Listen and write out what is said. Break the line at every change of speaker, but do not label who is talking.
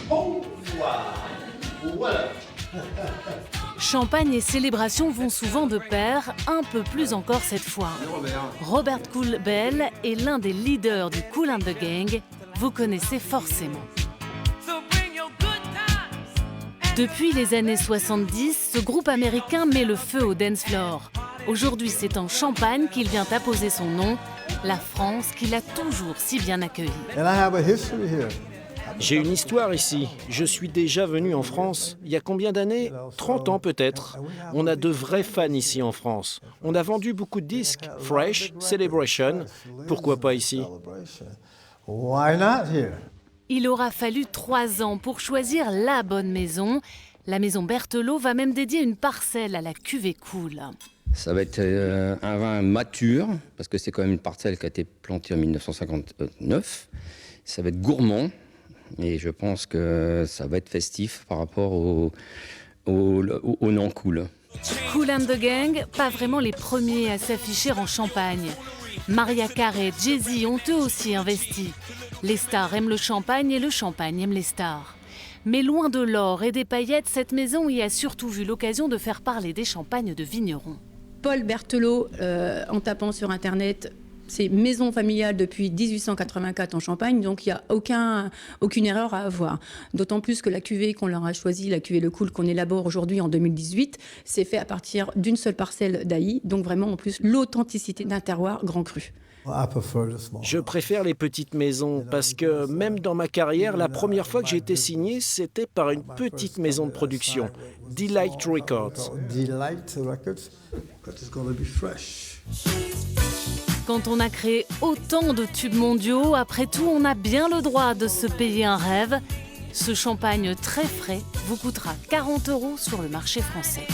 Bonsoir. Voilà.
Champagne et célébration vont souvent de pair, un peu plus encore cette fois. Robert Kool Bell est l'un des leaders du Kool and the Gang. Vous connaissez forcément. Depuis les années 70, ce groupe américain met le feu au dance floor. Aujourd'hui, c'est en Champagne qu'il vient apposer son nom, la France qui l'a toujours si bien accueilli.
J'ai une histoire ici. Je suis déjà venu en France. Il y a combien d'années? 30 ans peut-être. On a de vrais fans ici en France. On a vendu beaucoup de disques. Fresh, Celebration. Pourquoi pas ici?
Il aura fallu 3 ans pour choisir la bonne maison. La maison Berthelot va même dédier une parcelle à la cuvée Kool.
Ça va être un vin mature, parce que c'est quand même une parcelle qui a été plantée en 1959. Ça va être gourmand, et je pense que ça va être festif par rapport au nom Kool.
Kool and the Gang, pas vraiment les premiers à s'afficher en Champagne. Mariah Carey, Jay-Z ont eux aussi investi. Les stars aiment le champagne et le champagne aime les stars. Mais loin de l'or et des paillettes, cette maison y a surtout vu l'occasion de faire parler des champagnes de vignerons.
Paul Berthelot, en tapant sur Internet, c'est maison familiale depuis 1884 en Champagne, donc il n'y a aucune erreur à avoir. D'autant plus que la cuvée qu'on leur a choisie, la cuvée Le Kool qu'on élabore aujourd'hui en 2018, c'est fait à partir d'une seule parcelle d'Ailly, donc vraiment en plus l'authenticité d'un terroir grand cru.
Je préfère les petites maisons parce que même dans ma carrière, la première fois que j'ai été signé, c'était par une petite maison de production, Delight Records.
Quand on a créé autant de tubes mondiaux, après tout, on a bien le droit de se payer un rêve. Ce champagne très frais vous coûtera 40 € sur le marché français.